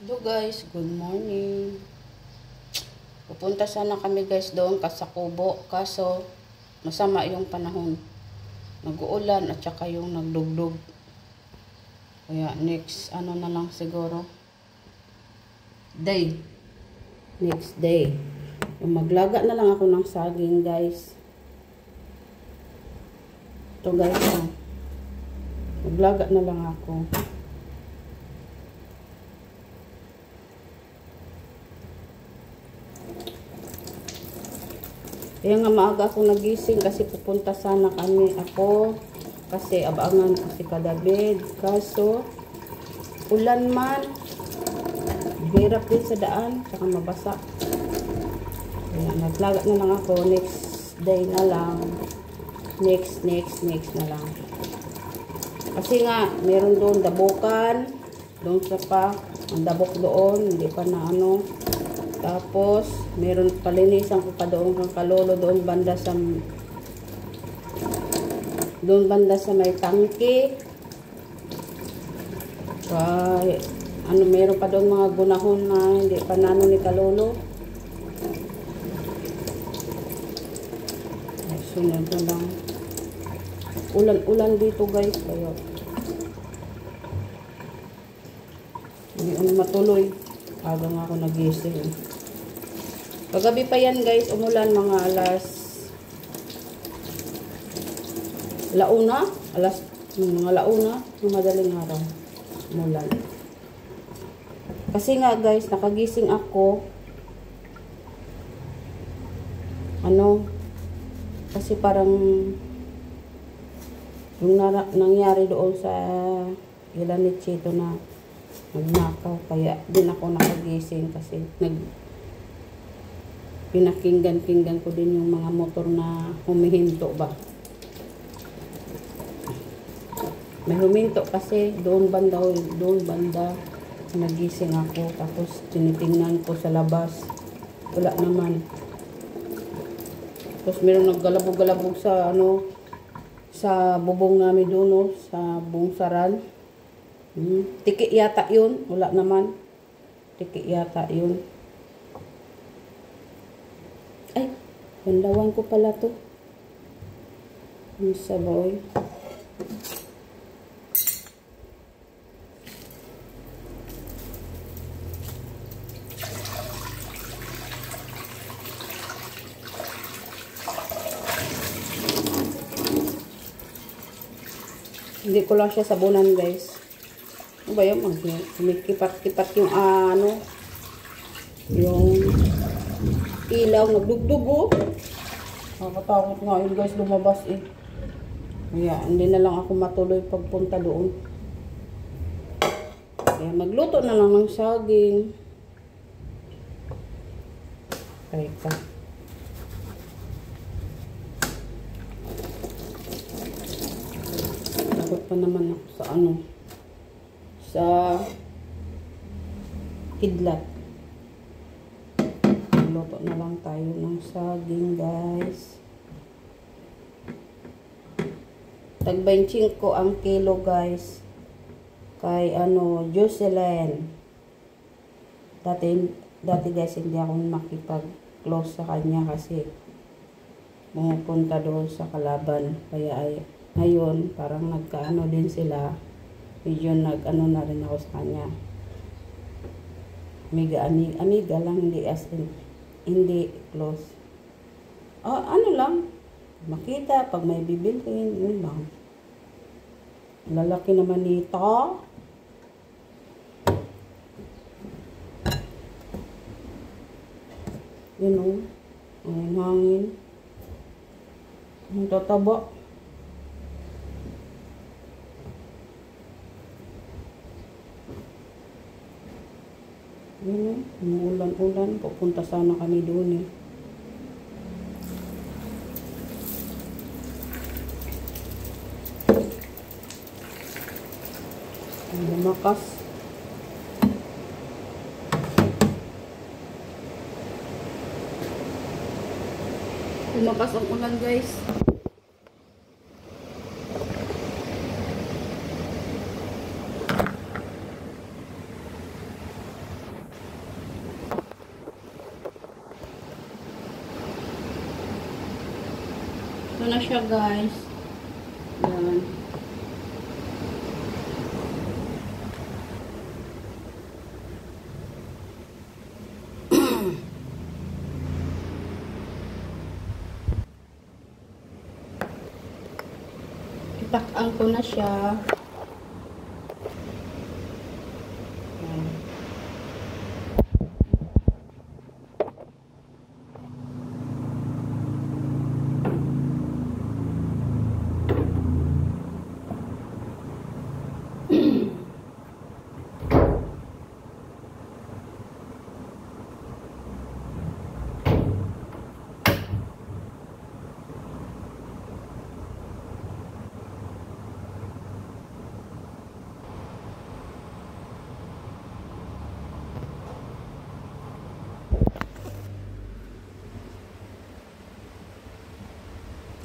Hello guys, good morning. Pupunta sana kami guys doon sa Kubo, kaso masama yung panahon. Nag-uulan at saka yung nagdugdug. Kaya next na lang siguro. Next day. Yung maglaga na lang ako ng saging guys. Ito guys, maglaga na lang ako. Kaya nga maaga ako nagising kasi pupunta sana ako kasi abangan ko si Kadabid. Kaso ulan man, hirap din sa daan, saka mabasa. Kaya naglaga na lang ako, next day na lang. Next na lang. Kasi nga, meron doon dabukan, doon sa ang dabok doon, hindi pa na Tapos, meron palinisan ko pa doon kang kalolo doon banda sa may tangke. Meron pa doon mga gunahon na hindi pa ni kalolo. Sunod na lang. Ulan dito guys, kaya hindi matuloy. Aga nga ako nagising. Kagabi pa yan guys, umulan mga alas launa, ng madaling araw. Umulan. Kasi nga guys, nakagising ako. Kasi parang yung nangyari doon sa Ilanitsito na nagnakaw, kaya din ako nakagising kasi pinakinggan ko din yung mga motor na humihinto ba. May huminto kasi doon banda nagising ako, tapos tinitingnan ko sa labas, wala naman. Tapos meron naggalabog-galabog sa bubong namin doon, sa bungsaran. Tiki yata yun. Wala naman. Tiki yata yun. Ay, bandawan ko pala to. Ang sabaw. Hindi ko lang siya sabunan guys. Ano ba yun? Kumikipat-kipat yung yung ilaw, nagdugdug Nakakatakot nga yun guys, lumabas Kaya hindi na lang ako matuloy pagpunta doon. Kaya magluto na lang ng saging. Teka. Takot pa naman ako sa kidlat. Luto na lang tayo ng saging guys. Tag 25 ang kilo guys. Kay Jocelyn. Dati guys hindi ako makipag-close sa kanya kasi pumupunta doon sa kalaban. Kaya ngayon parang nagkaano din sila. Medyo na rin ako sa kanya. Amiga lang, hindi close. Lang, makita pag may bibilhin, yun lang. Lalaki naman nito. Yun ang hangin. Ang tataba. Yun umuulan-ulan. Pupunta sana kami doon Lumakas. Lumakas ang ulan guys. Ito na siya, guys. Yan. Itakang ko na siya. Yan.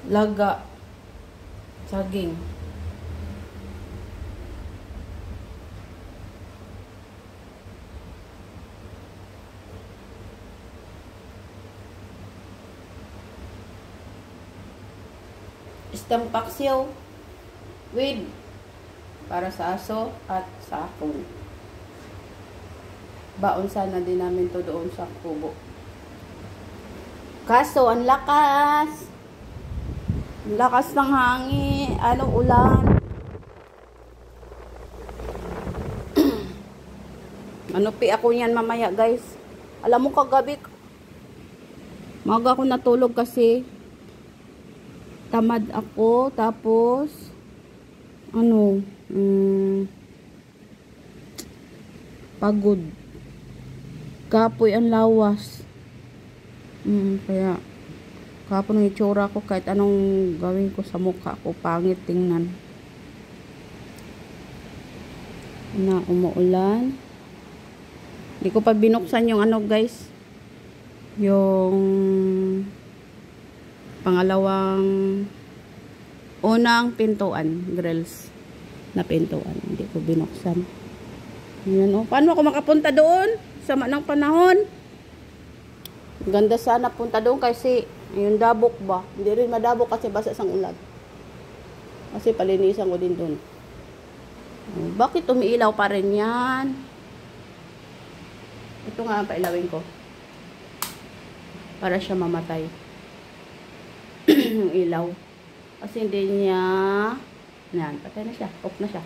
Laga. Saging. Isang paksiw with para sa aso at sa akong. Baon sana din namin to doon sa kubo. Kaso, ang lakas. Lakas ng hangin, ulan. Manupi ako niyan mamaya, guys. Alam mo, kagabi, maga ako natulog kasi tamad ako. Tapos, pagod. Kapoy ang lawas. Kaya, kapon ng itsura ko kahit anong gawin ko sa mukha ko, pangit tingnan. Na umuulan. Hindi ko pa binuksan yung guys. Yung unang pintuan, grills na pintuan. Hindi ko binuksan. Yan, paano ako makapunta doon? Sama ng panahon. Ganda sana punta doon kasi yung dabok ba? Hindi rin madabok kasi basa sang ulan. Kasi palinisan ko din doon. Bakit umiilaw pa rin yan? Ito nga ang pailawin ko. Para siya mamatay. Yung ilaw. Kasi hindi niya... Yan, patay na siya. Off na siya.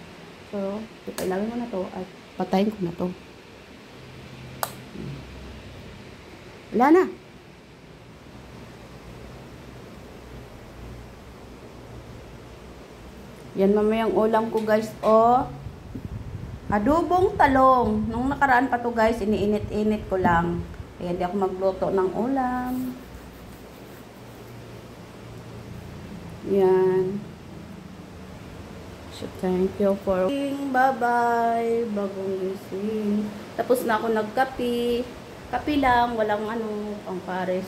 So, ipailawin mo na to at patayin ko na to. Wala na. Yan mamayang ulam ko, guys. Adobong talong. Nung nakaraan pa to, guys, iniinit-init ko lang. Kaya hindi ako magluto ng ulam. Yan. So, thank you for watching. Bye-bye. Bagong gising. Tapos na ako nagkapi. Kapi lang. Walang pang pares.